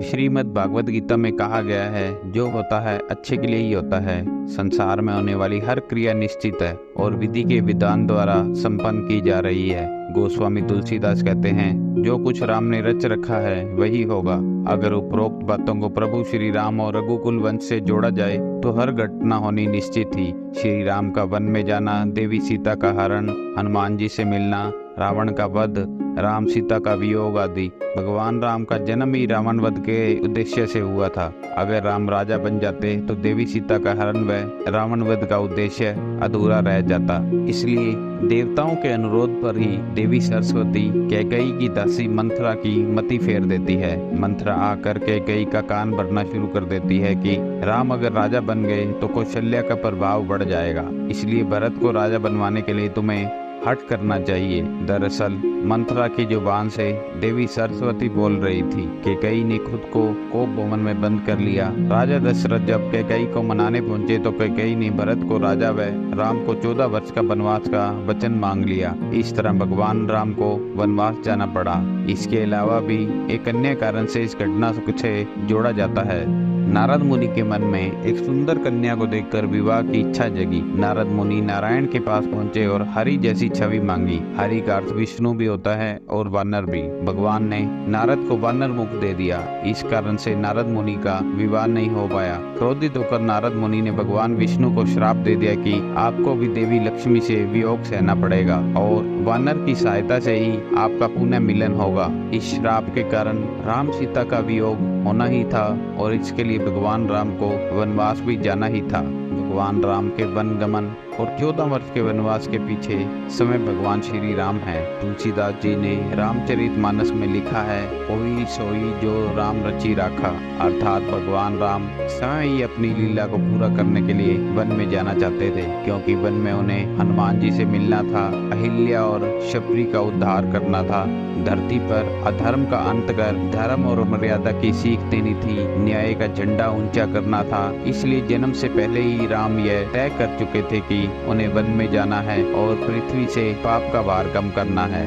श्रीमद् भागवत गीता में कहा गया है, जो होता है अच्छे के लिए ही होता है। संसार में होने वाली हर क्रिया निश्चित है और विधि के विधान द्वारा संपन्न की जा रही है। गोस्वामी तुलसीदास कहते हैं, जो कुछ राम ने रच रखा है वही होगा। अगर उपरोक्त बातों को प्रभु श्री राम और रघुकुल वंश से जोड़ा जाए तो हर घटना होनी निश्चित थी। श्री राम का वन में जाना, देवी सीता का हरण, हनुमान जी से मिलना, रावण का वध, राम सीता का वियोग आदि। भगवान राम का जन्म ही रावण वध के उद्देश्य से हुआ था। अगर राम राजा बन जाते तो देवी सीता का हरण व रावण वध का उद्देश्य अधूरा रह जाता। इसलिए देवताओं के अनुरोध पर ही देवी सरस्वती कैकेयी की दासी मंथरा की मति फेर देती है। मंथरा आकर कैकेयी का कान भरना शुरू कर देती है कि राम अगर राजा बन गए तो कौशल्या का प्रभाव बढ़ जाएगा, इसलिए भरत को राजा बनवाने के लिए तुम्हें हट करना चाहिए। दरअसल मंथरा की जुबान से देवी सरस्वती बोल रही थी। कैकेयी ने खुद को कोप भवन में बंद कर लिया। राजा दशरथ जब कैकेयी को मनाने पहुंचे तो कैकेयी ने भरत को राजा व राम को 14 वर्ष का वनवास का वचन मांग लिया। इस तरह भगवान राम को वनवास जाना पड़ा। इसके अलावा भी एक अन्य कारण से इस घटना से जोड़ा जाता है। नारद मुनि के मन में एक सुंदर कन्या को देखकर विवाह की इच्छा जगी। नारद मुनि नारायण के पास पहुंचे और हरि जैसी छवि मांगी। हरि का अर्थ विष्णु भी होता है और वानर भी। भगवान ने नारद को वानर मुख दे दिया। इस कारण से नारद मुनि का विवाह नहीं हो पाया। क्रोधित होकर नारद मुनि ने भगवान विष्णु को श्राप दे दिया कि आपको भी देवी लक्ष्मी से वियोग सहना पड़ेगा और वानर की सहायता से ही आपका पुनः मिलन होगा। इस श्राप के कारण राम सीता का वियोग होना ही था और इसके लिए भगवान राम को वनवास भी जाना ही था। भगवान राम के वन गमन और 14 वर्ष के वनवास के पीछे समय भगवान श्री राम है। तुलसीदास जी ने रामचरितमानस में लिखा है, होई सोई जो राम रची राखा, अर्थात भगवान राम स्वयं ही अपनी लीला को पूरा करने के लिए वन में जाना चाहते थे, क्योंकि वन में उन्हें हनुमान जी से मिलना था, अहिल्या और शबरी का उद्धार करना था, धरती पर अधर्म का अंत कर धर्म और मर्यादा की सीख देनी थी, न्याय का झंडा ऊंचा करना था। इसलिए जन्म से पहले ही राम यह तय कर चुके थे कि उन्हें वन में जाना है और पृथ्वी से पाप का भार कम करना है।